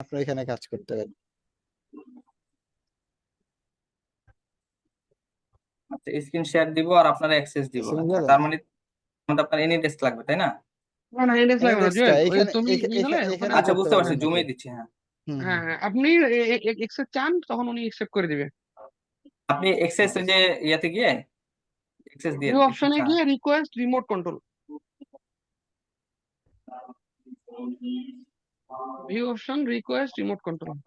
আপনার এখানে কাজ করতে পারেন। আচ্ছা, স্ক্রিন শেয়ার দিব আর আপনারা অ্যাক্সেস দিব। এসএমএস আচ্ছা, যাবেন? তার মানে আপনার এনি ডেস্ক লাগবে, তাই না? না না ইন্ডেক্স লাগবে না এনএক্সটা জুয়েল, ওই এখানে তুমি গেলে ওখানে এখানেও আচ্ছা, করতে বুঝতে পারছি, পারবেন নাকি? জমিয়ে দিচ্ছি। হ্যাঁ, হুম হ্যাঁ হুম। হ্যাঁ, আপনি এক্সেপ্ট চান তখন উনি এক্সেপ্ট করে দিবে। আপনি এক্সেস ওই যে ইয়াতে গিয়ে এক্সেস দিয়ে ভিউ একটু অপশনে গিয়ে request remote control, view option request remote control.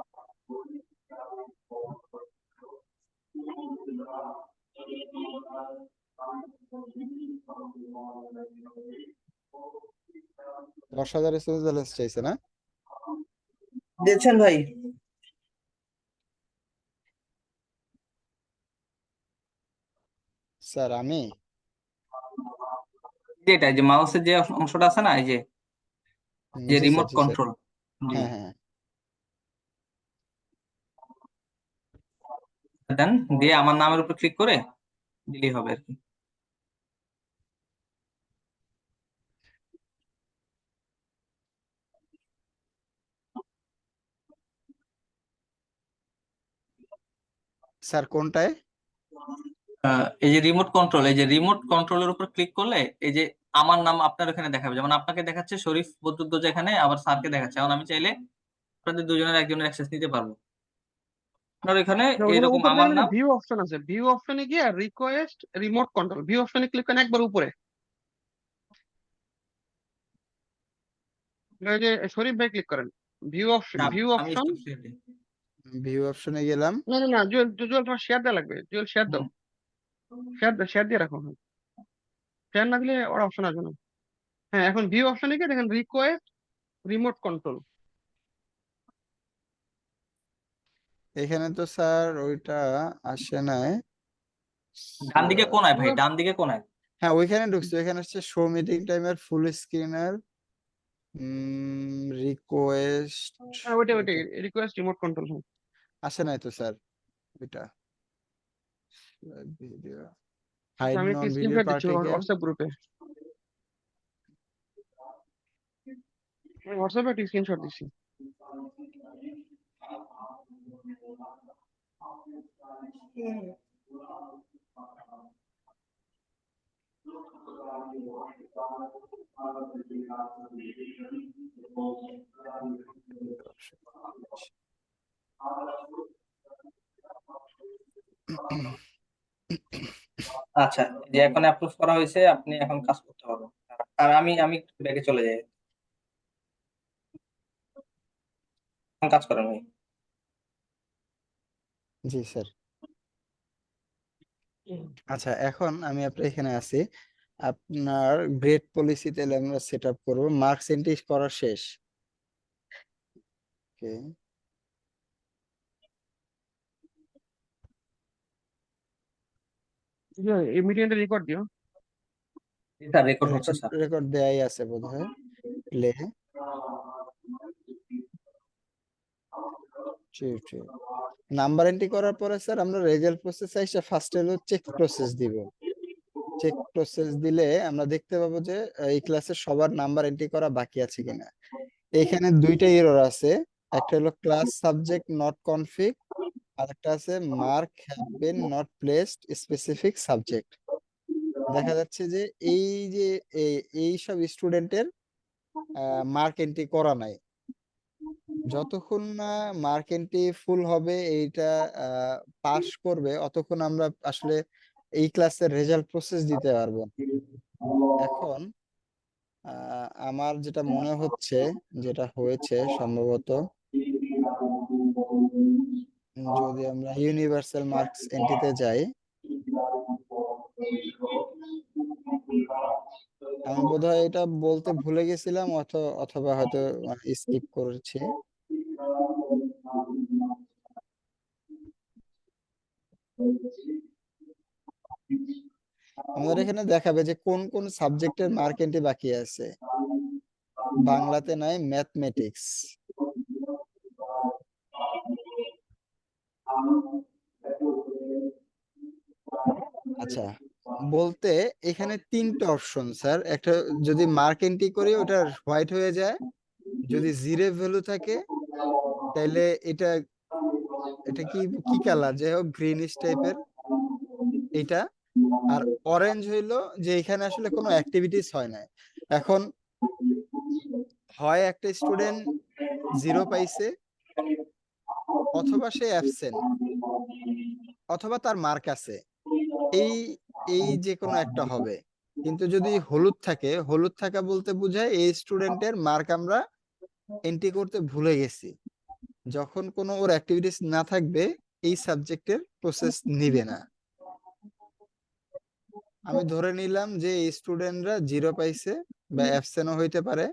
দশ হাজার এসএমএস ব্যালেন্স চাইছে না? দিয়েছেন ভাই। স্যার আমি এটা যে মাউসের যে অংশটা আছে না, এই যে যে জি স্যার, রিমোট জি স্যার। কন্ট্রোল। জি, হ্যাঁ হ্যাঁ। দেন দিয়ে আমার নামের উপর ক্লিক করে দিলেই হবে আর কি। স্যার কোনটায়? এই যে রিমোট কন্ট্রোল, এই যে রিমোট কন্ট্রোলের উপর ক্লিক করলে এই যে আমার নাম আপনার এখানে দেখাবে। যেমন আপনাকে দেখাচ্ছে শরীফ বদরুদ্দোজা এখানে, আবার স্যারকে দেখাচ্ছে। এখন আমি চাইলে আপনাদের দুজনের একজনের অ্যাক্সেস নিতে পারবো। আপনার এখানে ওখানে এরকম উপরে আমার দেখবেন নাম। ভিউ অপশন আছে, ভিউ অপশনে গিয়ে রিকোয়েস্ট রিমোট কন্ট্রোল, ভিউ অপশনে ক্লিক করেন একবার উপরে। ওই যে শরীফ ভাই ক্লিক করেন, ভিউ অপশন, ভিউ আমি অপশন। স্টপ শেয়ার দিই। ভিউ অপশনে গেলাম। না না না জুয়েল, জুয়েল তোমার শেয়ার দেওয়া লাগবে, জুয়েল শেয়ার দাও, হুম। শেয়ার দাও, শেয়ার দিয়ে রাখো। শেয়ার না দিলে ওর অপশন আসবে না। হ্যাঁ এখন ভিউ অপশনে গিয়ে দেখেন রিকোয়েস্ট রিমোট কন্ট্রোল। এখানে তো স্যার ওইটা আসে নাই। ডান দিকে কোনায় ভাই, ডান দিকে কোনায়। হ্যাঁ ওইখানে ঢুকছে, ওইখানে হচ্ছে শো মিটিং টাইমের ফুল স্ক্রিনার রিকোয়েস্ট। হ্যাঁ ওইটাই ওইটাই, রিকোয়েস্ট রিমোট কন্ট্রোল। আসে নাই তো স্যার ওইটা। ভিডিও আচ্ছা হাইড আমি একটা নন ভিডিও স্ক্রিনশট দিচ্ছি পার্টিকেল। হোয়াটসঅ্যাপ গ্রুপে, আমি হোয়াটসঅ্যাপে একটা স্ক্রিনশট দিচ্ছি। আচ্ছা, যে এখন অ্যাপ্রুভ করা হয়েছে, আপনি এখন কাজ করতে পারবেন। আর আমি আমি ব্যাগে চলে যাই, এখন কাজ করেন ভাই। জি স্যার। আচ্ছা এখন আমি আপনার এখানে আছি। আপনার গ্রেড পলিসি তাহলে আমরা সেট আপ করবো, মার্কস এন্ট্রি করা শেষ। ওকে। এই মিটিংটা রেকর্ড দিও। এটা রেকর্ড হচ্ছে রেকর্ড স্যার। রেকর্ড দেয়াই আছে বোধহয়। প্লে। নাম্বার এন্ট্রি করার পরে স্যার আমরা রেজাল্ট প্রসেস এসে ফার্স্ট হলো চেক প্রসেস দিব। চেক প্রসেস দিলে আমরা দেখতে পাবো যে এই ক্লাসের সবার নাম্বার এন্ট্রি করা বাকি আছে কিনা। এখানে দুইটা এরর আছে, একটা হলো ক্লাস সাবজেক্ট নট কনফিগ, আর একটা আছে mark have been not placed specific subject. দেখা যাচ্ছে যে এই যে এই সব স্টুডেন্টের মার্ক এন্ট্রি করা নাই। যতক্ষণ না মার্ক এন্ট্রি ফুল হবে, এইটা পাস করবে, অতক্ষণ আমরা আসলে এই ক্লাসের রেজাল্ট প্রসেস দিতে পারবো না। এখন আমার যেটা মনে হচ্ছে, যেটা হয়েছে সম্ভবত, যদি আমরা ইউনিভার্সাল মার্কস এন্ট্রিতে যাই, আমি বোধহয় এটা বলতে ভুলে গেছিলাম অথবা হয়তো স্কিপ করেছি। আমাদের এখানে দেখাবে যে কোন কোন সাবজেক্টের মার্ক এন্ট্রি বাকি আছে। বাংলাতে নাই, ম্যাথমেটিক্স। আচ্ছা বলতে এখানে তিনটা অপশন স্যার। একটা যদি মার্ক এন্ট্রি করি ওটা হোয়াইট হয়ে যায়, যদি জিরো ভ্যালু থাকে তাইলে এটা এটা কি কি কালার, যাই হোক গ্রিনিশ টাইপের এটা। আর অরেঞ্জ হইলো যে এখানে আসলে কোনো অ্যাক্টিভিটিস হয় না। এখন হয় একটা স্টুডেন্ট 0 পাইছে, অথবা সে অ্যাবসেন্ট, অথবা তার মার্ক আছে, এই এই যে কোনো একটা হবে। কিন্তু যদি হলুদ থাকে, হলুদ থাকা বলতে বোঝায় এই স্টুডেন্টের মার্ক আমরা এন্ট্রি করতে ভুলে গেছি। যখন কোনো ওর অ্যাক্টিভিটিস না থাকবে, এই সাবজেক্টের প্রসেস নিবে না। আমি ধরে নিলাম যে এই স্টুডেন্টরা 0 পাইছে বা অ্যাবসেন্টও হইতে পারে।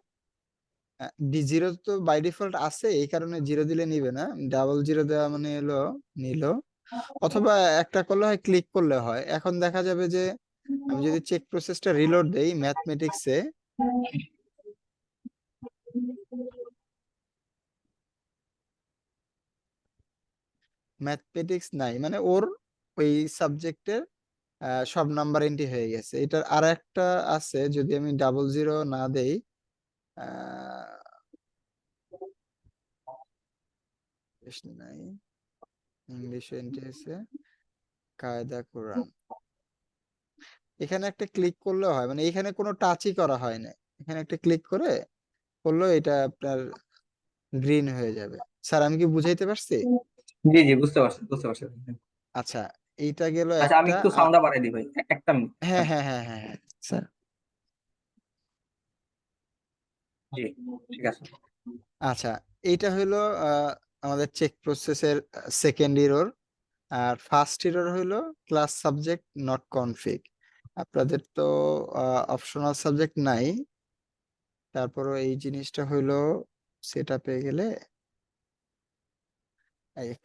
জিরো তো বাই ডিফল্ট আছে, এই কারণে 0 দিলে নিবে না। ডাবল 0 দেওয়া মানে এলো নিল, অথবা একটা করলে হয়, ক্লিক করলে হয়। এখন দেখা যাবে যে আমি যদি চেক প্রসেসটা রিলোড দেই ম্যাথমেটিক্সে, ম্যাথমেটিক্স নাই মানে ওর ওই সাবজেক্টের সব নাম্বার এন্ট্রি হয়ে গেছে। এটার আর একটা আছে, যদি আমি ডাবল 0 না দেই, নাই, ইংলিশ এন্ট্রি হয়েছে, কায়দা কোরআন। এখানে একটা ক্লিক করলে হয়, মানে এখানে কোনো টাচই করা হয় না। এখানে একটা ক্লিক করে করলে এটা আপনার গ্রিন হয়ে যাবে। স্যার আমি কি বুঝাইতে পারছি? জি জি, বুঝতে পারছি বুঝতে পারছি। আচ্ছা, এইটা গেল আচ্ছা, আমি একটা। একটু সাউন্ডটা বাড়াই দিই ভাই, একটা মিনিট, একটা হ্যাঁ মিনিট। হ্যাঁ হ্যাঁ হ্যাঁ হ্যাঁ স্যার। জি, ঠিক আছে। আচ্ছা, এইটা হলো আমাদের চেক প্রসেসের সেকেন্ড এরর। আর ফার্স্ট এরর হলো ক্লাস সাবজেক্ট নট কনফিগ। আপনাদের তো অপশনাল সাবজেক্ট নাই, তারপরও এই জিনিসটা হইলো সেট পেয়ে গেলে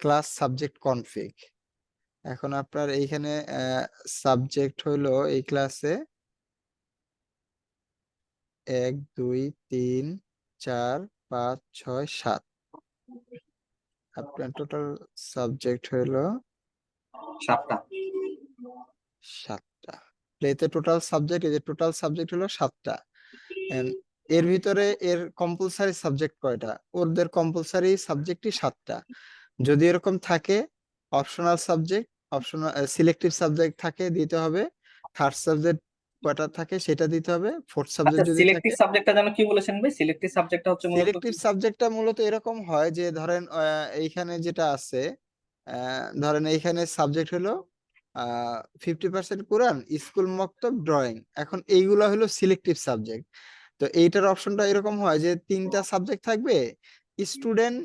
ক্লাস সাবজেক্ট কনফিগ। এখন আপনার এইখানে সাবজেক্ট হইলো এই ক্লাসে 1 2 3 4 5 6 7। আপনার টোটাল সাবজেক্ট হইলো 7টা। 7টা। এতে টোটাল সাবজেক্ট, এই যে টোটাল সাবজেক্ট হলো 7টা। And এর ভিতরে এর কম্পালসারি সাবজেক্ট কয়টা? ওদের কম্পালসারি সাবজেক্টই 7টা। যদি এরকম থাকে, optional subject, optional selective subject থাকে দিতে হবে। থার্ড সাবজেক্ট কয়টা থাকে সেটা দিতে হবে। ফোর্থ আচ্ছা, সাবজেক্ট যদি সিলেক্টিভ থাকে, সাবজেক্টটা যেন কি বলেছেন ভাই? সিলেক্টিভ সাবজেক্টটা হচ্ছে মূলত সিলেক্টিভ কি? সাবজেক্টটা মূলত এরকম হয় যে ধরেন এইখানে যেটা আছে, ধরেন এইখানে সাবজেক্ট হলো 50% কোরআন, স্কুল মক্তব, ড্রয়িং। এখন এইগুলা হলো সিলেক্টিভ সাবজেক্ট। তো এইটার অপশনটা এরকম হয় যে 3টা সাবজেক্ট থাকবে। স্টুডেন্ট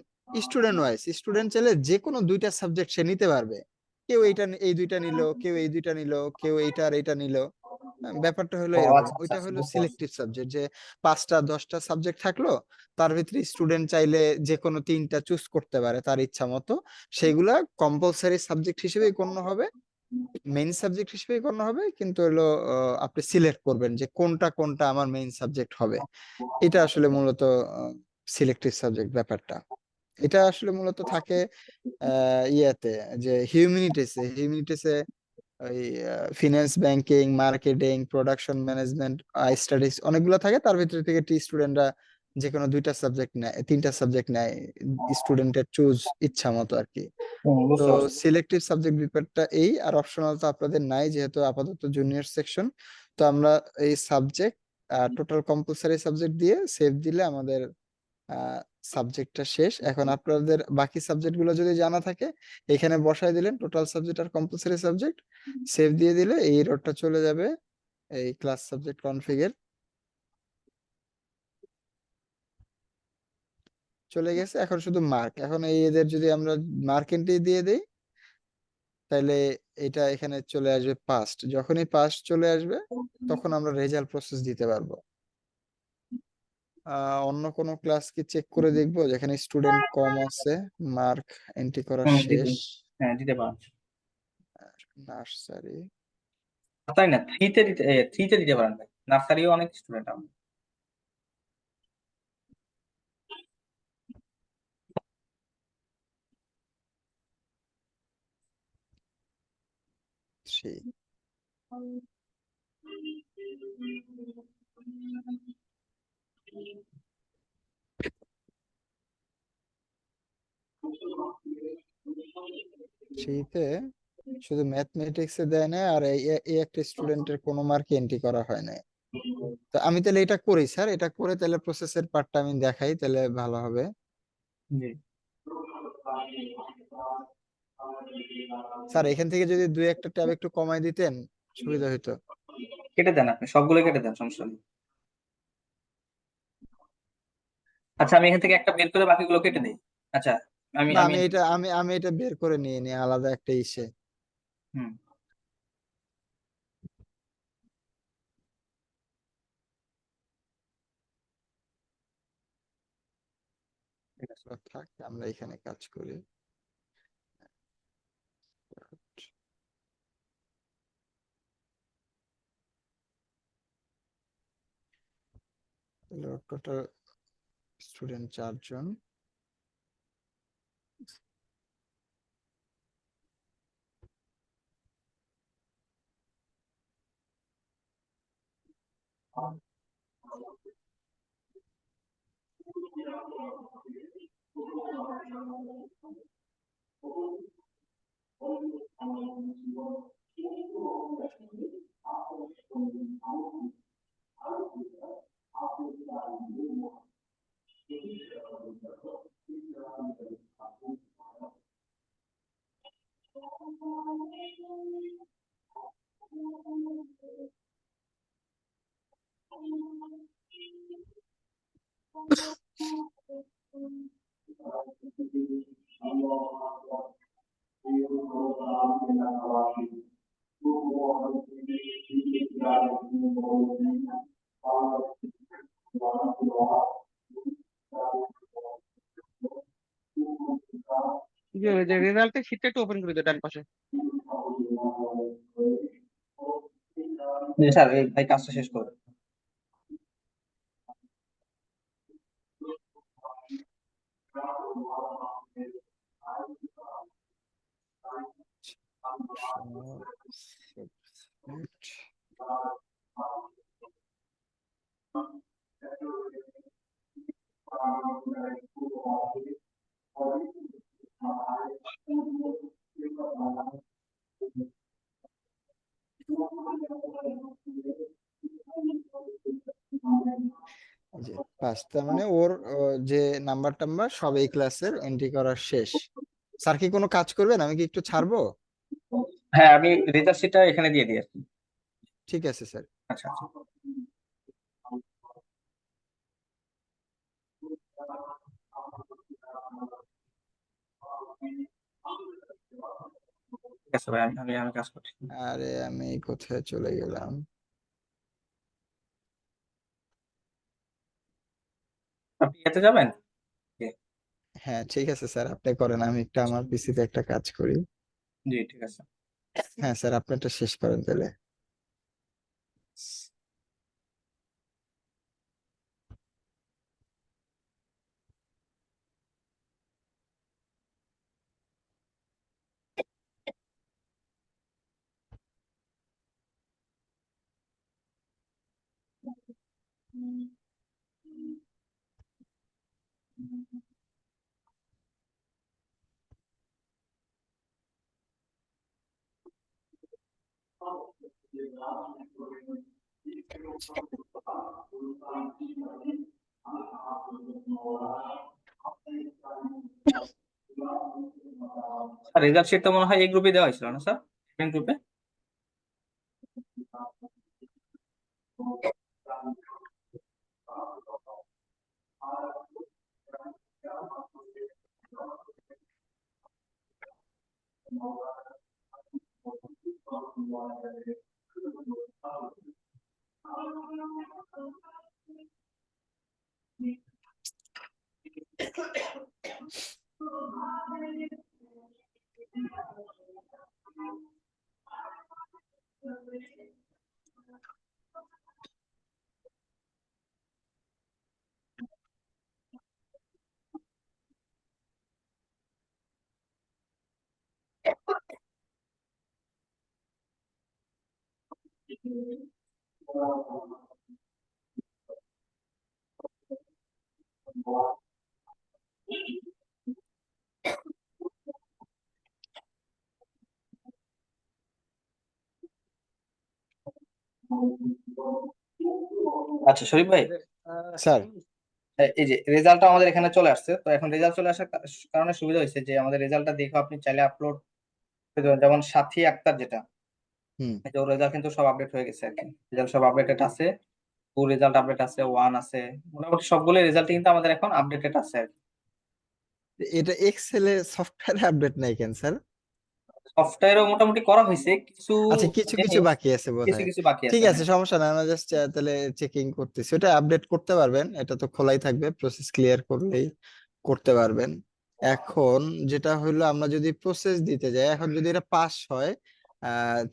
স্টুডেন্ট ওয়াইজ স্টুডেন্ট চাইলে যে কোনো 2টা সাবজেক্ট সে নিতে পারবে। কেউ এই 2টা নিল, কেউ এই 2টা নিল, কেউ এইটা আর এইটা নিল। ব্যাপারটা হলো ও এরকম। আচ্ছা আচ্ছা ওইটা আচ্ছা, হলো বুঝতে পারছি। সিলেক্টিভ সাবজেক্ট, যে 5টা 10টা সাবজেক্ট থাকলো, তার ভিতরে স্টুডেন্ট চাইলে যে কোনো 3টা চুজ করতে পারে তার ইচ্ছা মতো। সেগুলা কম্পালসারি সাবজেক্ট হিসেবেই গণ্য হবে, মেইন সাবজেক্ট হিসেবেই গণ্য হবে। কিন্তু হলো আপনি সিলেক্ট করবেন যে কোনটা কোনটা আমার মেইন সাবজেক্ট হবে। এটা আসলে মূলত সিলেক্টিভ সাবজেক্ট ব্যাপারটা। এটা আসলে মূলত থাকে ইয়াতে, যে হিউম্যানিটিসে ওই finance, banking, marketing, production management, studies অনেকগুলো থাকে। তার ভিতরে থেকে স্টুডেন্টরা যে কোনো 2টা সাবজেক্ট নেয়, 3টা সাবজেক্ট নেয়, স্টুডেন্টের চুজ ইচ্ছা মতো আর কি। তো বুঝতে পারছি। সিলেক্টিভ সাবজেক্ট ব্যাপারটা এই। আর অপশনাল তো আপনাদের নাই, যেহেতু আপাতত জুনিয়র সেকশন। তো আমরা এই সাবজেক্ট টোটাল কম্পালসারি সাবজেক্ট দিয়ে সেভ দিলে আমাদের সাবজেক্টটা শেষ। এখন আপনাদের বাকি সাবজেক্ট গুলো যদি জানা থাকে, এখানে বসায় দিলেন টোটাল সাবজেক্ট আর কম্পালসারি সাবজেক্ট, সেভ দিয়ে দিলে এই এররটা চলে যাবে এই ক্লাস সাবজেক্ট কনফিগের। চলে গেছে। এখন শুধু মার্ক, এখন এই এদের যদি আমরা মার্ক এন্ট্রি দিয়ে দেই, তাহলে এটা এখানে চলে আসবে পাস্ট। যখনই পাস্ট চলে আসবে, তখন আমরা রেজাল্ট প্রসেস দিতে পারবো। অন্য কোনো ক্লাস কি চেক করে দেখবো যেখানে স্টুডেন্ট কম আছে, মার্ক এন্ট্রি করা শেষ? দিদি, হ্যাঁ দিতে পারেন। নার্সারি, তাই না, থ্রিতে দিতে পারেন ভাই, নার্সারিও অনেক স্টুডেন্ট আমার। থ্রি। থ্রিতে শুধু ম্যাথমেটিক্সে দেয় না, আর এই একটা স্টুডেন্টের কোনো মার্ক এন্ট্রি করা হয় না। তো আমি তাহলে এটা করি স্যার, এটা করে তাহলে প্রসেসের পার্টটা আমি দেখাই, তাহলে ভালো হবে। জি স্যার এখান থেকে যদি দুই একটা ট্যাব একটু কমাই দিতেন সুবিধা হতো। কেটে দেন, আপনি সবগুলো কেটে দেন, সমস্যা নেই। আচ্ছা আমি এখান থেকে একটা বের করে বাকিগুলো কেটে দিই। আচ্ছা আমি না, আমি আমি এটা বের করে নিয়ে নিই আলাদা একটা ইসে। হুম ঠিক আছে। থাক, আমরা এখানে কাজ করি। টোটাল স্টুডেন্ট 4 জন। যে রেজাল্টের শিটটা একটু ওপেন করে দিও ডান পাশে। জি স্যার, এই ভাই কাজটা শেষ করুন। জি, পাস, তার মানে ওর যে নাম্বার টাম্বার সব এই ক্লাসের এন্ট্রি করা শেষ। স্যার কি কোনো কাজ করবেন, আমি কি একটু ছাড়বো? হ্যাঁ আমি রেজাল্ট শিটটা এখানে দিয়ে দিই আর কি। ঠিক আছে স্যার। আচ্ছা আচ্ছা ঠিক আছে ভাই, আমি কাজ করছি। আরে আমি কোথায় চলে গেলাম? আপনি এতে যাবেন? জি হ্যাঁ ঠিক আছে স্যার, আপনি করেন, আমি একটা আমার পিসিতে একটা কাজ করি। জি ঠিক আছে। হ্যাঁ স্যার, আপনি একটা শেষ করেন তাহলে। স্যার রেজাল্ট শিট তো মনে হয় এই গ্রুপে দেওয়া হয়েছিল না স্যার, সেকেন্ড গ্রুপে? আচ্ছা শরীফ ভাই, স্যার এই যে রেজাল্টটা আমাদের এখানে চলে আসছে, তো এখন রেজাল্ট চলে আসার কারণে সুবিধা হয়েছে যে আমাদের রেজাল্টটা দেখে আপনি চাইলে আপলোড করতে পারেন। যেমন সাথী আক্তার যেটা, হুম এই যে ওর রেজাল্ট কিন্তু সব আপডেট হয়ে গেছে আর কি, রেজাল্ট সব আপডেটেড আছে, টু রেজাল্ট আপডেট আছে, ওয়ান আছে, মোটামুটি সবগুলো রেজাল্ট কিন্তু আমাদের এখন আপডেটেড আছে আর কি। এটা এক্সেলে সফটওয়্যারে আপডেট নাই কেন স্যার? সফটওয়্যারও মোটামুটি করা হয়েছে, কিছু আচ্ছা কিছু কিছু জিনিস বাকি আছে কিছু বোধহয়। কিছু বাকি ঠিক আছে, আছে হ্যাঁ। সমস্যা নাই, আমরা জাস্ট তাহলে চেকিং করতেছি, ওটা আপডেট করতে পারবেন, এটা তো খোলাই থাকবে, প্রসেস ক্লিয়ার করলেই করতে পারবেন। এখন যেটা হলো আমরা যদি প্রসেস দিতে যাই, এখন যদি এটা পাস হয়,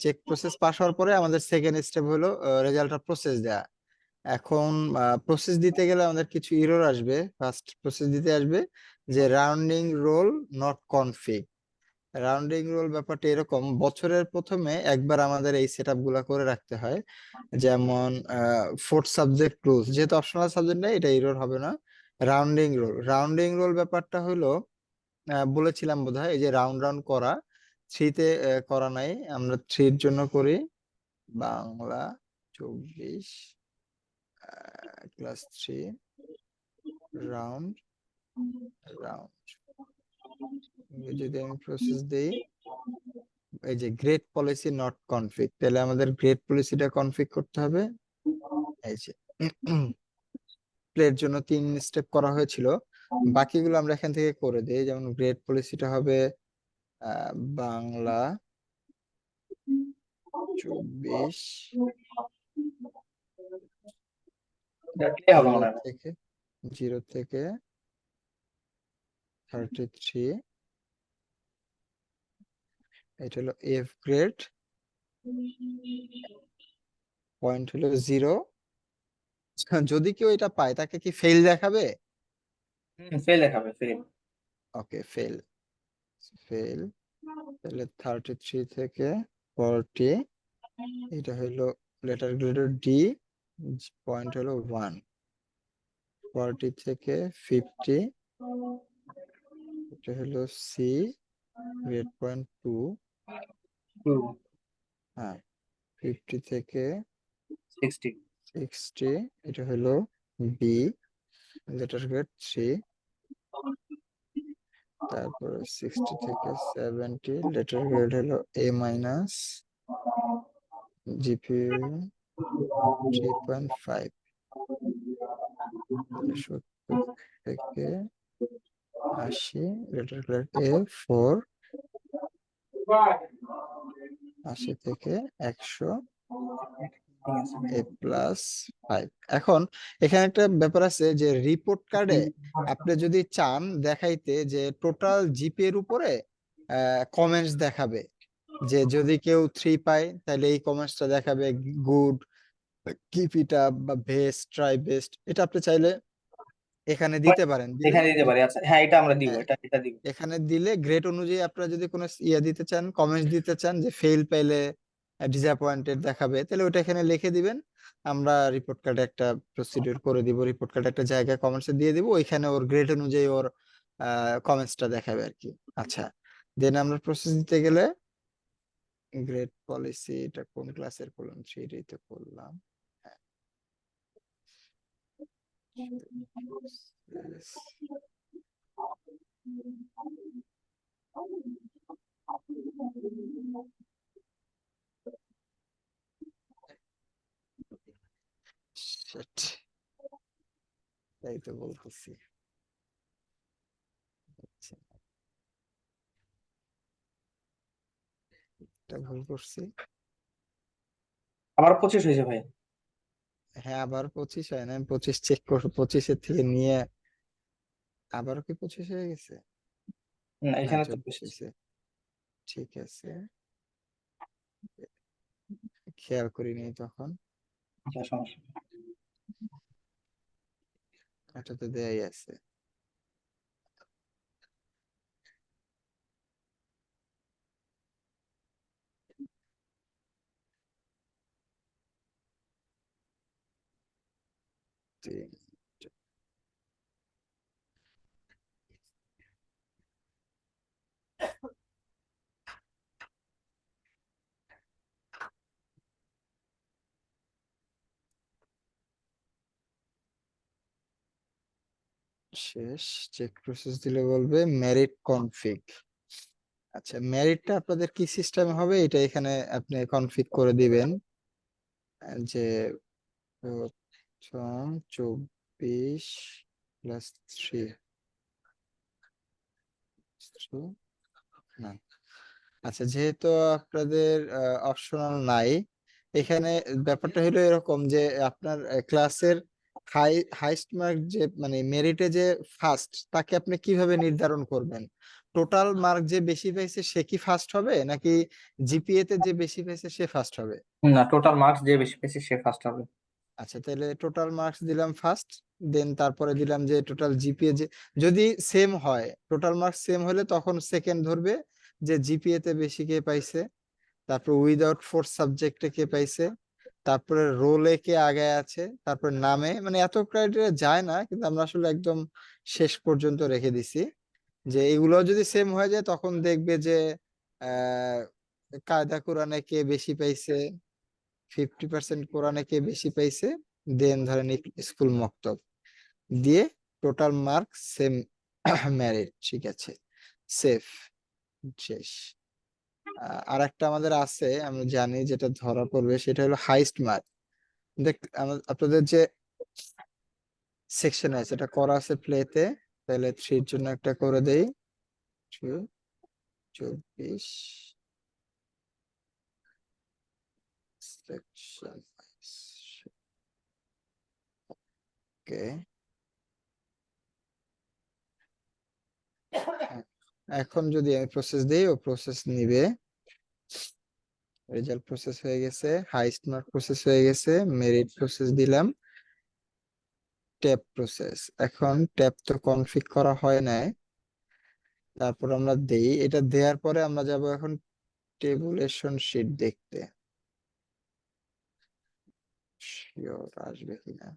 চেক প্রসেস পাস হওয়ার পরে আমাদের সেকেন্ড স্টেপ হলো রেজাল্টটা প্রসেস দেয়া। এখন প্রসেস দিতে গেলে আমাদের কিছু এরর আসবে, ফার্স্ট প্রসেস দিতে আসবে যে rounding rule not config. Rounding rule ব্যাপারটা এরকম, বছরের প্রথমে একবার আমাদের এই সেটআপ গুলা করে রাখতে হয়, যেমন ফোর্থ সাবজেক্ট ক্লোজ, যেহেতু অপশনাল সাবজেক্ট নেই এটা এরর হবে না। রাউন্ডিং রোল ব্যাপারটা হলো বলেছিলাম বোধহয়, এই যে রাউন্ড রাউন্ড করা, থ্রিতে করা নাই, আমরা থ্রির জন্য করি বাংলা 24 ক্লাস 3 রাউন্ড রাউন্ড। যদি আমি প্রসেস দেই, এই যে গ্রেড পলিসি নট কনফিগ, তাহলে আমাদের গ্রেড পলিসিটা কনফিগ করতে হবে। এই যে প্লের জন্য 3 স্টেপ করা হয়েছিল, বাকিগুলো আমরা এখান থেকে করে দিই। যেমন গ্রেড পলিসিটা হবে বাংলা 24 এটাই হবে 0 মনে হয়। থেকে 0 থেকে 33, এটা হলো এফ গ্রেড, পয়েন্ট হলো 0। যদি কেউ এটা পায় তাকে কি ফেল দেখাবে? ফেল দেখাবে, ফেল। ওকে ফেল, ফেল। তাহলে 33 থেকে 40, এটা হলো লেটার গ্রেডের ডি, পয়েন্ট হলো 1। 40 থেকে 50, এটা হলো সি, গ্রেড পয়েন্ট 2। হ্যাঁ 50 থেকে 60। 60, এটা হলো বি, লেটার গ্রেড 3। তারপরে 60 থেকে 70, লেটার গ্রেড হলো এ মাইনাস, জিপিএ 3.5। 70 থেকে 80, লেটার গ্রেড এ 4। 80 থেকে 100, এ প্লাস 5। এখন এখানে একটা ব্যাপার আছে যে রিপোর্ট কার্ডে আপনি যদি চান দেখাইতে যে টোটাল জিপি এর উপরে কমেন্টস দেখাবে, যে যদি কেউ 3 পায় তাহলে এই কমেন্টসটা দেখাবে, গুড, কিপ ইট আপ বা বেস্ট, ট্রাই বেস্ট, এটা আপনি চাইলে এখানে দিতে পারেন, দিলে এখানে দিতে পারি, আচ্ছা হ্যাঁ এটা আমরা দিব, হ্যাঁ এটা দিব। এখানে দিলে গ্রেড অনুযায়ী আপনারা যদি কোনো ইয়ে দিতে চান, কমেন্টস দিতে চান যে ফেল পাইলে ডিসঅ্যাপয়েন্টেড দেখাবে, তাহলে ওটা এখানে লিখে দিবেন, আমরা রিপোর্ট কার্ডে একটা প্রসিডিউর করে দিব, রিপোর্ট কার্ডে একটা জায়গায় কমেন্টস দিয়ে দিব, ওইখানে ওর গ্রেড অনুযায়ী ওর কমেন্টসটা দেখাবে আর কি। আচ্ছা দেন আমরা প্রসেস দিতে গেলে গ্রেড পলিসি, এটা কোন ক্লাসের করলাম, 3 তে করলাম। হ্যাঁ Shit, তাই তো বলতেছি। আচ্ছা, এটা ভুল করছি। আমার 25 হয়েছে ভাই। হ্যাঁ আবার 25 হয় না, আমি 25 চেক করবো, 25-এর থেকে নিয়ে আবারও কি 25 হয়ে গেছে? না না এখানে তো 24 25। হয়েছে, ঠিক আছে, খেয়াল করিনি তখন। আচ্ছা, সমস্যা নেই। এটা তো দেয়াই আছে। তিন, শেষ। চেক প্রসেস দিলে বলবে মেরিট কনফিগ। আচ্ছা, মেরিটটা আপনাদের কি সিস্টেমে হবে এটা এখানে আপনি কনফিগ করে দিবেন, যে প্রথম 24 প্লাস 3 না। আচ্ছা, যেহেতু আপনাদের অপশনাল নাই, এখানে ব্যাপারটা হলো এরকম যে আপনার ক্লাসের হাইস্ট মার্ক যে মানে মেরিটে যে ফার্স্ট, তাকে আপনি কিভাবে নির্ধারণ করবেন? টোটাল মার্ক যে বেশি পেয়েছে সে কি ফার্স্ট হবে, নাকি জিপিএ তে যে বেশি পেয়েছে সে ফার্স্ট হবে? না, টোটাল মার্কস যে বেশি পেয়েছে সে ফার্স্ট হবে। আচ্ছা, তাহলে টোটাল মার্কস দিলাম ফার্স্ট, দেন তারপরে দিলাম যে টোটাল জিপিএ যে যদি সেম হয়, টোটাল মার্কস সেম হলে তখন সেকেন্ড ধরবে যে জিপিএ তে বেশি কে পাইছে, তারপর উইদাউট ফোর্স সাবজেক্টে কে পাইছে, তারপরে রোলে কে আগে আছে, তারপর নামে, মানে এত ক্রাইটেরিয়া যায় না, কিন্তু আমরা আসলে একদম শেষ পর্যন্ত রেখে দিছি যে এগুলো যদি সেম হয়ে যায় তখন দেখবে যে আহ কায়দা কোরআনে কে বেশি পাইছে, 50% কোরআনে কে বেশি পাইছে, দেন ধরেন স্কুল মক্তব দিয়ে টোটাল মার্ক সেম মেরিট, ঠিক আছে, সেফ, শেষ। আর একটা আমাদের আছে, আমরা জানি যেটা ধরা পড়বে, সেটা হলো হাইস্ট মার্ক। দেখ, আপনাদের যে সেকশন আছে এটা করা আছে প্লেতে, তাহলে 3 জন্য একটা করে দেই। 24 সেকশন, ওকে। এখন যদি আমি প্রসেস দিই, ও প্রসেস নিবে। রেজাল্ট প্রসেস হয়ে গেছে, হাইস্ট মার্ক প্রসেস হয়ে গেছে, মেরিট প্রসেস দিলাম, ট্যাব প্রসেস। এখন ট্যাব তো কনফিগ করা হয় নাই, তারপর আমরা দেই, এটা দেওয়ার পরে আমরা যাব এখন টেবুলেশন শিট দেখতে, শিওর আসবে কিনা।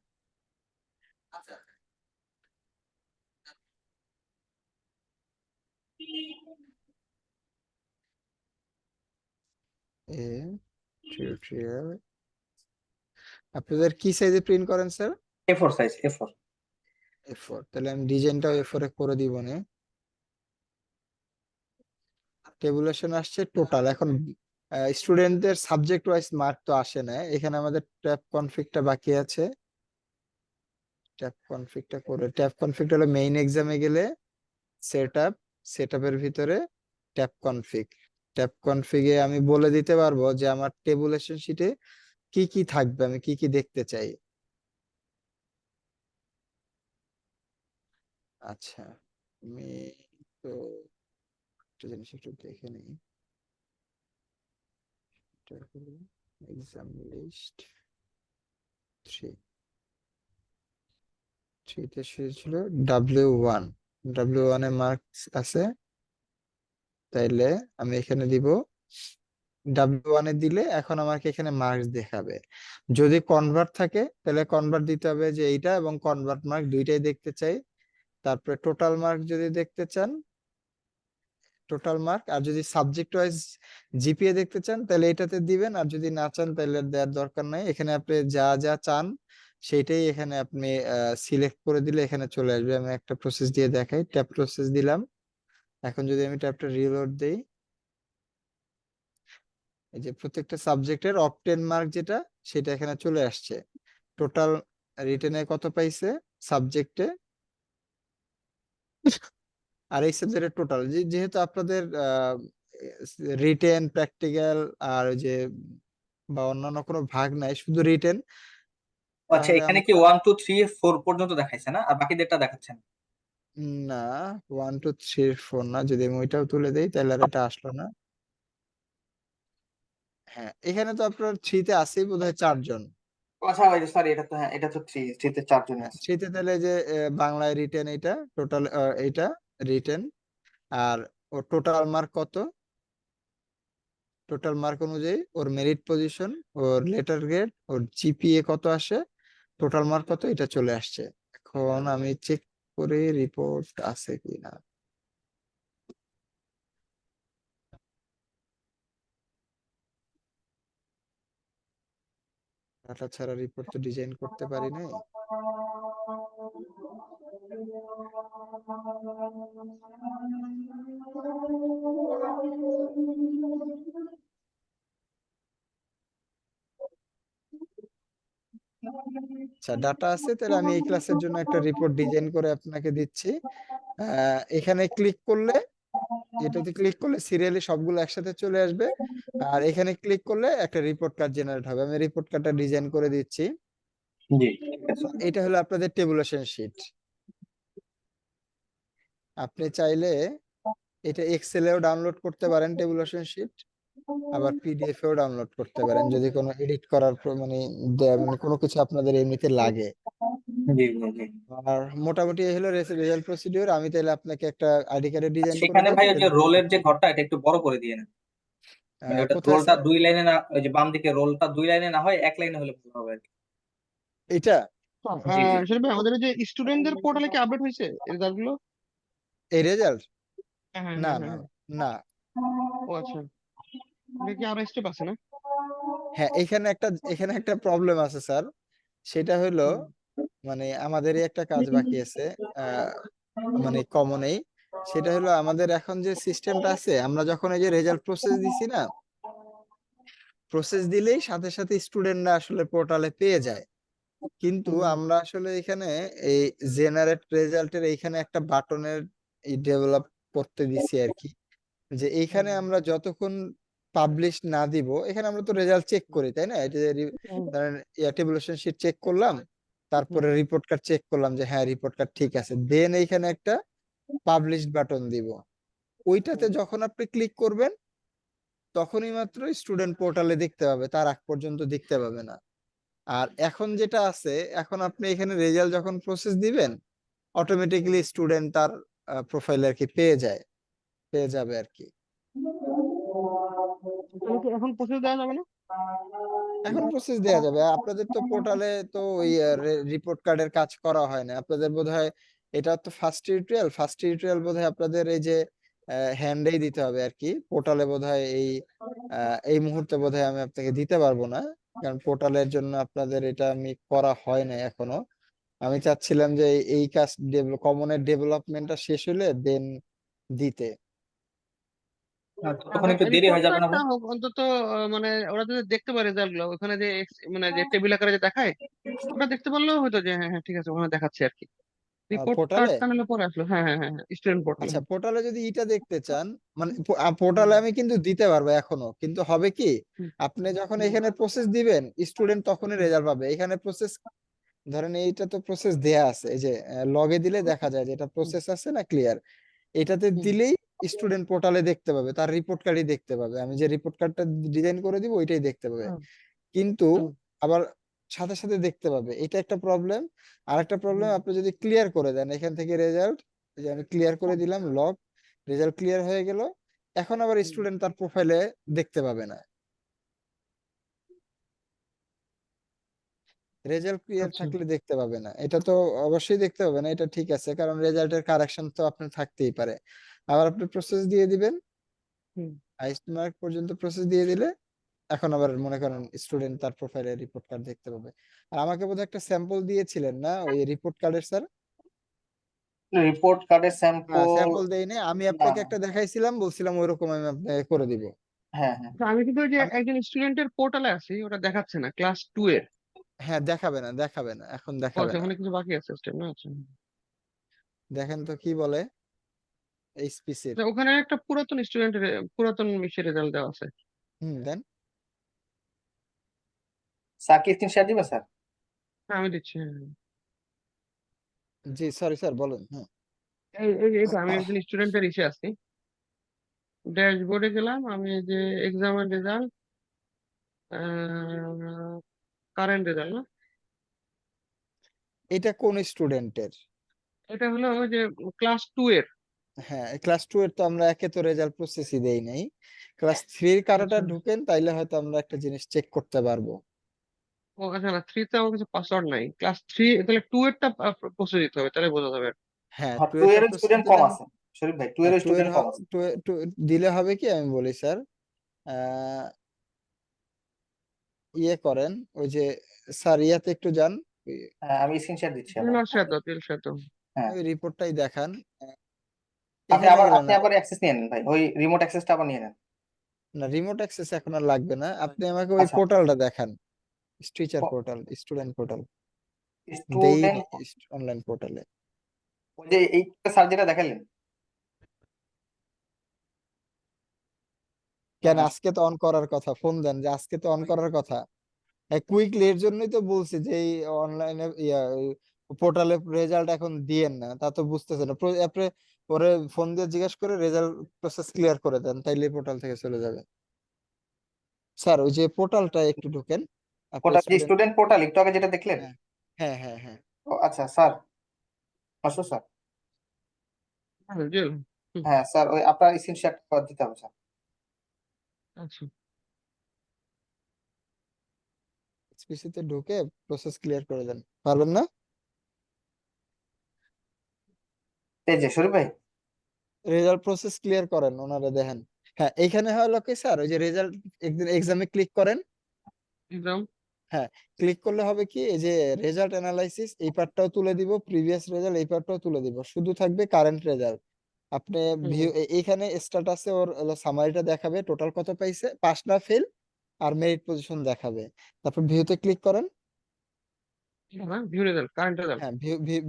এ টিউটোরিয়াল আপনাদের কি সাইজে প্রিন্ট করেন sir? A4 size, A4। A4, তাহলে আমি ডিজাইনটাও A4 এ করে দিব না। টেবুলেশন আসছে টোটাল। এখন স্টুডেন্টদের সাবজেক্ট ওয়াইজ মার্ক তো আসে না, এখানে আমাদের ট্যাব কনফিগটা বাকি আছে। ট্যাব কনফিগটা করে, ট্যাব কনফিগটা হলো মেইন এক্সামে গেলে সেটআপ, সেটআপের ভিতরে ট্যাব কনফিগ। ট্যাব কনফিগে আমি বলে দিতে পারবো যে আমার টেবুলেশন শিটে কি কি থাকবে, আমি কি কি দেখতে চাই। আচ্ছা, আমি তো একটা জিনিস একটু দেখে নিই। এক্সাম লিস্ট 3, 3তে ছিল W1, W1 এ মার্কস আছে, তাইলে আমি এখানে দিব W1 এ দিলে এখন আমাকে এখানে মার্কস দেখাবে। যদি কনভার্ট থাকে তাহলে কনভার্ট দিতে হবে যে এইটা, এবং কনভার্ট মার্ক দুইটাই দেখতে চাই। তারপরে টোটাল মার্ক যদি দেখতে চান টোটাল মার্ক, আর যদি সাবজেক্ট ওয়াইজ জিপিএ দেখতে চান তাহলে এটাতে দিবেন, আর যদি না চান তাহলে দেওয়ার দরকার নাই। এখানে আপনি যা যা চান সেইটাই এখানে আপনি সিলেক্ট করে দিলে এখানে চলে আসবে। আমি একটা প্রসেস দিয়ে দেখাই, ট্যাব প্রসেস দিলাম। এখন যদি আমি ট্যাবটা রিলোড দেই, এই যে প্রত্যেকটা সাবজেক্টের অপটেন মার্ক যেটা, সেটা এখানে চলে আসছে। টোটাল রিটেনে কত পাইছে সাবজেক্টে, আর এই সাবজেক্টের টোটাল, যেহেতু আপনাদের রিটেন, প্র্যাকটিক্যাল আর ওই যে বা অন্যান্য কোনো ভাগ নাই, শুধু রিটেন, আচ্ছা, তাহলে এখানে কি আমরা 1 2 3 4 পর্যন্ত দেখাইছে না, আর বাকিদেরটা দেখাচ্ছেন? না, 1 2 3 4 না, যদি আমি ওইটাও তুলে দেই তাহলে আর এটা আসলো না। হ্যাঁ, এখানে তো আপনার থ্রিতে আছেই বোধহয় 4 জন। আচ্ছা ভাই, সরি, এটা তো, হ্যাঁ, এটা তো 3 তে 4 জন হ্যাঁ, আছে। থ্রিতে তাহলে যে বাংলায় রিটেন, এটা টোটাল, এইটা রিটেন, আর ও টোটাল মার্ক কত, টোটাল মার্ক অনুযায়ী ওর মেরিট পজিশন, ওর লেটার গ্রেড, ওর জিপিএ কত আসে, টোটাল মার্ক কত, এটা চলে আসছে। এখন আমি চেক করে রিপোর্ট আছে কিনা। ডাটা ছাড়া রিপোর্ট তো ডিজাইন করতে পারি নাই। আচ্ছা, ডাটা আছে, তাহলে আমি এই ক্লাসের জন্য একটা রিপোর্ট ডিজাইন করে আপনাকে দিচ্ছি। এখানে ক্লিক করলে, এটাতে ক্লিক করলে সিরিয়ালি সবগুলো একসাথে চলে আসবে, আর এখানে ক্লিক করলে একটা রিপোর্ট কার্ড জেনারেট হবে। আমি রিপোর্ট কার্ডটা ডিজাইন করে দিচ্ছি। জি ঠিক আছে। এটা হলো আপনাদের টেবুলেশন শিট। আপনি চাইলে এটা এক্সেলেও ডাউনলোড করতে পারেন টেবুলেশন শিট, আবার পিডিএফ এও ডাউনলোড করতে পারেন যদি কোনো এডিট করার মানে কোনো কিছু আপনাদের এমনিতে লাগে। জি জি জি। আর মোটামুটি এই হলো রেজাল্ট প্রসিডিওর। আমি তাহলে আপনাকে একটা আইডি কার্ডে ডিজাইন করে সেখানে দেবো। ভাই ওই যে রোলের যে ঘরটা এটা একটু বড় করে দিয়ে না, মানে ওটা কোথায় রোলটা স্যার? 2 লাইনে না, ওই যে বাম দিকে রোলটা 2 লাইনে না হয় 1 লাইনে হলে ভালো হবে আর কি। এটা জি জি। শরীফ ভাই, আমাদের এই যে স্টুডেন্টদের পোর্টালে কি আপডেট হয়েছে রেজাল্ট গুলো? এই রেজাল্ট? হ্যাঁ হ্যাঁ না হ্যাঁ না হ্যাঁ হ্যাঁ। না। ও আচ্ছা, এটা কি আরো স্টেপ আছে না? হ্যাঁ, এখানে একটা প্রবলেম আছে স্যার। সেটা হলো, হুম মানে আমাদেরই একটা কাজ বাকি আছে, আহ মানে কমনেই। সেটা হলো আমাদের এখন যে সিস্টেমটা আছে, আমরা যখন এই যে রেজাল্ট প্রসেস দিছি না, প্রসেস দিলেই সাথে সাথে স্টুডেন্টরা আসলে পোর্টালে পেয়ে যায়। কিন্তু হুম আমরা আসলে এখানে এই জেনারেট রেজাল্টের এইখানে একটা বাটনের ডেভেলপ করতে দিছি আর কি, যে এইখানে হুম আমরা যতক্ষণ পাবলিশ না দিব, এখানে আমরা তো রেজাল্ট চেক করি তাই না, এটা যে হুম ধরেন টেবুলেশন শিট চেক করলাম, হুম তারপরে রিপোর্ট কার্ড চেক করলাম যে হ্যাঁ রিপোর্ট কার্ড ঠিক আছে, দেন এইখানে একটা পাবলিশ বাটন দিব। ওইটাতে হুম। যখন আপনি ক্লিক করবেন তখনই মাত্র স্টুডেন্ট পোর্টালে দেখতে পাবে, তার আগ পর্যন্ত দেখতে পাবে না। আর এখন যেটা আছে, এখন আপনি এখানে রেজাল্ট যখন প্রসেস দিবেন, অটোমেটিক্যালি স্টুডেন্ট তার প্রোফাইলে আর কি পেয়ে যাবে আর কি। তাহলে কি এখন প্রসেস দেওয়া যাবে না? এখন প্রসেস দেয়া যাবে। আপনাদের তো পোর্টালে তো ওই রিপোর্ট কার্ডের কাজ করা হয় না আপনাদের বোধহয়। এটা তো ফার্স্ট টিউটোরিয়াল বোধহয় আপনাদের এই যে হ্যান্ডেই দিতে হবে আর কি। পোর্টালে বোধহয় এই মুহূর্তে বোধহয় আমি আপনাকে দিতে পারবো না, কারণ পোর্টালের জন্য আপনাদের এটা আমি করা হয় না এখনো। আমি চাচ্ছিলাম যে এই কাজ কমনের ডেভেলপমেন্টটা শেষ হলে দেন দিতে। আচ্ছা, তখন একটু দেরি রিপোর্ট হয়ে যাবে না কার্ডটা ভাই? হোক অন্তত, মানে ওরা যদি দেখতে পারে রেজাল্ট গুলো ওখানে যে মানে যে টেবিল আকারে যে দেখায়, ওটা দেখতে পারলেও হয়তো যে হ্যাঁ হ্যাঁ ঠিক আছে ওখানে দেখাচ্ছে আর কি। রিপোর্ট পোর্টালে, কার্ডটা নাহলে পরে আসলো। হ্যাঁ হ্যাঁ হ্যাঁ হ্যাঁ, স্টুডেন্ট পোর্টালে। আচ্ছা পোর্টালে যদি এটা দেখতে চান, মানে হুম পোর্টালে আমি কিন্তু দিতে পারবো এখনো, কিন্তু হবে কি, হুম আপনি যখন হুম এখানে প্রসেস দিবেন স্টুডেন্ট তখনই হুম রেজাল্ট পাবে। এখানে প্রসেস, ধরেন এইটা তো প্রসেস দেয়া আছে, এই যে লগে দিলে দেখা যায় যে এটা হুম প্রসেস আছে না ক্লিয়ার, এটাতে হুম দিলেই স্টুডেন্ট পোর্টালে দেখতে পাবে, তার রিপোর্ট কার্ডই দেখতে পাবে। আমি যে রিপোর্ট কার্ডটা ডিজাইন করে দিব ওইটাই দেখতে পাবে। হুম কিন্তু হুম আবার সাথে সাথে দেখতে পাবে, এটা একটা প্রবলেম। আর একটা প্রবলেম, হুম আপনি যদি ক্লিয়ার করে দেন এখান থেকে রেজাল্ট, যে আমি ক্লিয়ার করে দিলাম, লগ রেজাল্ট ক্লিয়ার হয়ে গেল, এখন আবার হুম। স্টুডেন্ট তার প্রোফাইলে দেখতে পাবে না। রেজাল্ট ক্লিয়ার আচ্ছা। থাকলে দেখতে পাবে না, এটা তো অবশ্যই দেখতে পাবে না, এটা ঠিক আছে, কারণ রেজাল্টের কারেকশন তো আপনার থাকতেই পারে। আবার আপনি প্রসেস দিয়ে দিবেন, হুম হাইস্ট মার্ক পর্যন্ত প্রসেস দিয়ে দিলে এখন আবার মনে করেন স্টুডেন্ট তার প্রোফাইলে রিপোর্ট কার্ড দেখতে পাবে। আর আমাকে বোধহয় একটা স্যাম্পল দিয়েছিলেন না ওই রিপোর্ট কার্ডের স্যার? রিপোর্ট কার্ডের না, স্যাম্পল? স্যাম্পল দেইনি আমি না আপনাকে, একটা দেখাইছিলাম, বলছিলাম ওইরকম আমি আপনাকে করে দিব। হ্যাঁ হ্যাঁ। তো আমি কিন্তু ওই যে আমি, একজন স্টুডেন্টের পোর্টালে আছি, ওটা দেখাচ্ছে না ক্লাস 2 এর। হ্যাঁ দেখাবে না এখন ও দেখাবে আচ্ছা, না। ওখানে কিছু বাকি আছে স্টেপ না? আচ্ছা। দেখেন তো কি বলে এইচপিসির। তো ওখানে একটা পুরাতন স্টুডেন্টের, পুরাতন মিশের রেজাল্ট দেওয়া আছে। দেন। স্যার কি স্ক্রিন দিবে স্যার? হ্যাঁ আমি দিচ্ছি, হ্যাঁ হ্যাঁ। জি সরি স্যার বলুন। এই তো আমি একজন স্টুডেন্টের ইসে আছি, ড্যাশবোর্ডে গেলাম, আমি এই যে এক্সামের রেজাল্ট, কারেন্ট রেজাল্ট না, এটা কোন স্টুডেন্টের? এটা হলো ওই যে ক্লাস 2 এর। হ্যাঁ, ক্লাস 2 এর তো আমরা একে তো রেজাল্ট প্রসেসই দেই নাই। ক্লাস 3 এর কারোটা আচ্ছা। ঢুকেন তাইলে হয়তো আমরা একটা জিনিস চেক করতে পারবো। ও আচ্ছা, না 3 তে আমার কাছে পাসওয়ার্ড নাই, ক্লাস 3 তাহলে 2 এরটা প্রসেস দিতে হবে, তাহলে বোঝা যাবে। হ্যাঁ, হ্যাঁ 2 2 এরটা এর প্রসেস স্টুডেন্ট কম দিলেন। আছে শরীফ ভাই, 2 এর 2 এর স্টুডেন্ট কম আছে। 2 দিলে হবে কি আমি বলি স্যার, আহ, ইয়ে করেন, ওই যে স্যার ইয়াতে একটু যান, হ্যাঁ আমি স্ক্রিনশট দিচ্ছি আবার। তিলশত তিলশত। হ্যাঁ ওই রিপোর্টটাই দেখান। আপনি এখানে আবার গেলেন না, অ্যাক্সেস নিয়ে নেন ভাই, ওই রিমোট অ্যাক্সেসটা আবার নিয়ে নেন। না রিমোট অ্যাক্সেস এখন আর লাগবে না, আপনি আমাকে ওই আচ্ছা, পোর্টালটা দেখান, টিচার পোর্টাল, স্টুডেন্ট পোর্টাল, দেই স্টুডেন্ট অনলাইন পোর্টালে। ওই যে এই স্যার যেটা দেখালেন। কেন আহ, আজকে তো অন করার কথা, ফোন দেন যে আজকে তো অন করার কথা। কুইকলি এর জন্যই তো বলছি যে এই অনলাইনে পোর্টালে রেজাল্ট এখন দিয়েন না, তা তো বুঝতেছে না। আপনি পরে ফোন দিয়ে জিজ্ঞেস করে রেজাল্ট প্রসেস ক্লিয়ার করে দেন, তাইলে পোর্টাল থেকে চলে যাবে। স্যার ওই যে পোর্টালটা একটু ঢোকেন, আপনার ওটা যে স্টুডেন্ট। স্টুডেন্ট পোর্টাল একটু আগে যেটা দেখলেন। হ্যাঁ হ্যাঁ হ্যাঁ হ্যাঁ। ও আচ্ছা স্যার, আসো স্যার। হ্যাঁ, জি। হুম, হ্যাঁ স্যার, ওই আপনার স্ক্রিনশট দিতে হবে স্যার। আচ্ছা। এসপিসি তে ঢুকে প্রসেস ক্লিয়ার করে দেন, পারবেন না? এই যে শরীফ ভাই। রেজাল্ট প্রসেস ক্লিয়ার করেন, ওনারা দেখেন। হ্যাঁ এইখানে হলো কি স্যার, ওই যে রেজাল্ট একদিন এক্সামে ক্লিক করেন। এক্সাম। হ্যাঁ, ক্লিক করলে হবে কি, এই যে রেজাল্ট অ্যানালাইসিস এই পার্টটাও তুলে দিব, প্রিভিয়াস রেজাল্ট এই পার্টটাও তুলে দিব, শুধু থাকবে কারেন্ট রেজাল্ট। আপনি হুম। এইখানে স্ট্যাটাসে ওর সামারিটা দেখাবে, টোটাল কত পাইছে, পাস না ফেল, আর মেরিট পজিশন দেখাবে। তারপর ভিউতে ক্লিক করেন। View result, current result. হ্যাঁ,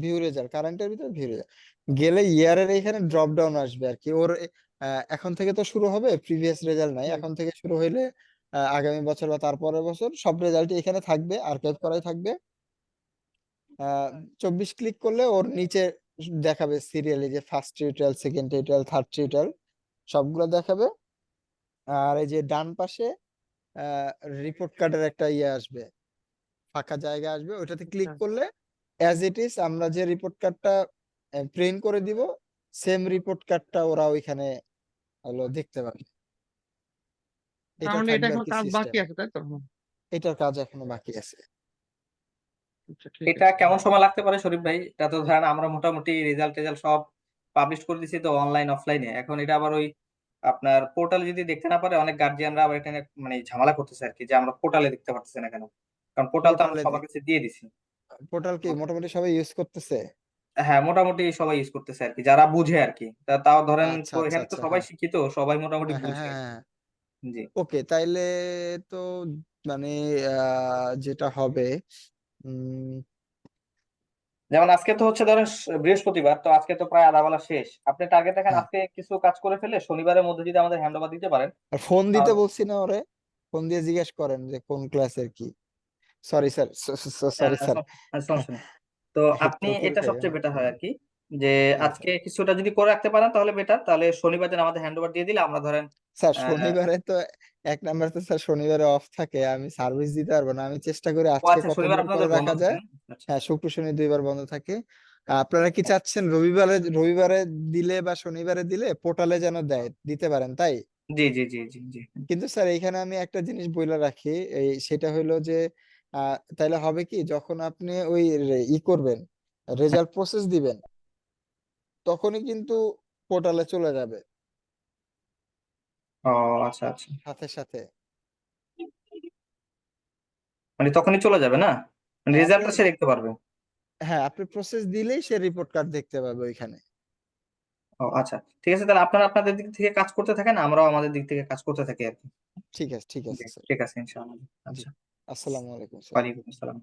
ভিউ রেজাল্ট, কারেন্টের ভিতর ভিউ রেজাল্ট গেলে ইয়ারের এখানে ড্রপ ডাউন আসবে আর কি। ওর এখন থেকে তো শুরু হবে, প্রিভিয়াস রেজাল্ট নাই, হুম। এখন থেকে শুরু হইলে আগামী বছর বা তারপরের বছর সব রেজাল্ট এখানে থাকবে, আর্কাইভ করাই থাকবে। 24 ক্লিক করলে ওর নিচে দেখাবে সিরিয়ালি যে first tutorial, second tutorial, third tutorial সবগুলো দেখাবে। আর এই যে ডান পাশে রিপোর্ট কার্ডের একটা ইয়ে আসবে, ফাঁকা জায়গা আসবে, ওইটাতে ক্লিক আচ্ছা। করলে অ্যাজ ইট ইজ আমরা যে রিপোর্ট কার্ডটা প্রিন্ট করে দিব, সেম রিপোর্ট কার্ডটা ওরা ওইখানে হলো দেখতে পাবে। তার এটা মানে এটা থাকবে আর এখন কি কাজ সিস্টেম। বাকি আছে, তাই তো? হুম, এটার কাজ এখনো বাকি আছে। আচ্ছা, ঠিক এটা আছে। কেমন সময় লাগতে পারে শরীফ ভাই? এটা তো ধরেন আমরা মোটামুটি রেজাল্ট টেজাল্ট সব পাবলিশ করে দিছি তো অনলাইন অফলাইনে, এখন এটা আবার ওই আপনার পোর্টালে যদি দেখতে না পারে, অনেক গার্জিয়ানরা আবার এটা নিয়ে মানে ঝামেলা করতেছে আর কি, যে আমরা পোর্টালে দেখতে পারতেছি না কেন, কারণ পোর্টাল তো আমরা পোর্টালে সবার কাছে দিয়ে দিছি। পোর্টাল কি মোটামুটি সবাই ইউজ করতেছে? হ্যাঁ মোটামুটি সবাই ইউজ করতেছে আর কি, যারা বুঝে আর কি। তাও ধরেন আচ্ছা তো আচ্ছা এখানে তো আচ্ছা, সবাই হ্যাঁ শিক্ষিত, সবাই মোটামুটি হ্যাঁ হ্যাঁ বুঝে। হ্যাঁ হ্যাঁ। জি। ওকে, তাইলে তো মানে যেটা হবে, উম যেমন আজকে তো হচ্ছে ধরেন বৃহস্পতিবার, তো আজকে তো প্রায় আধা বেলা শেষ। আপনি টার্গেট রাখেন হ্যাঁ, আজকে কিছু কাজ করে ফেলে শনিবারের মধ্যে যদি আমাদের হ্যান্ড ওভার দিতে পারেন আর ফোন দিতে তাহলে। বলছি না ওরে, ফোন দিয়ে জিজ্ঞেস করেন যে কোন ক্লাসের কি। Sorry sir, sorry sir. সমস্যা নেই। তো আপনি চোখের এটা থেকে সবচেয়ে বেটার হয় আর কি, যে হ্যাঁ আজকে স্যার। কিছুটা যদি করে রাখতে পারেন তাহলে বেটার, তাহলে শনিবার দিন আমাদের হ্যান্ড ওভার দিয়ে দিলে আমরা ধরেন স্যার আহ শনিবারে তো এক নাম্বার তো স্যার শনিবারে অফ থাকে, আমি সার্ভিস দিতে পারবো না, আমি চেষ্টা করি ও আজকে আচ্ছা, কত শনিবার দূর করে আপনাদের বন্ধ রাখা থাকে যায়। না? আচ্ছা। হ্যাঁ, শুক্র শনি 2 বার বন্ধ থাকে। আপনারা কি চাচ্ছেন রবিবারে, রবিবারে দিলে বা শনিবারে দিলে পোর্টালে যেন দেয়, দিতে পারেন তাই? জি জি জি জি জি। কিন্তু স্যার এইখানে আমি একটা জিনিস বইলা রাখি, এই সেটা হইলো যে তাইলে হবে কি, যখন আপনি ওই ই করবেন, রেজাল্ট প্রসেস দিবেন, তখনই কিন্তু পোর্টালে চলে যাবে ও আচ্ছা আচ্ছা, সাথে সাথে। মানে তখনই চলে যাবে না, মানে হ্যাঁ আপনি, রেজাল্টটা সে দেখতে পারবে। হ্যাঁ আপনি প্রসেস দিলেই সে রিপোর্ট কার্ড দেখতে পাবে ওইখানে। ও আচ্ছা, ঠিক আছে, তাহলে আপনারা আপনাদের দিক থেকে কাজ করতে থাকেন, আমরাও আমাদের দিক থেকে কাজ করতে থাকি আর কি। ঠিক আছে, ঠিক জি, আছে স্যার। ঠিক আছে ইনশাআল্লাহ। জি, আচ্ছা। আসসালামু আলাইকুম স্যার। ওয়ালাইকুম আসসালাম।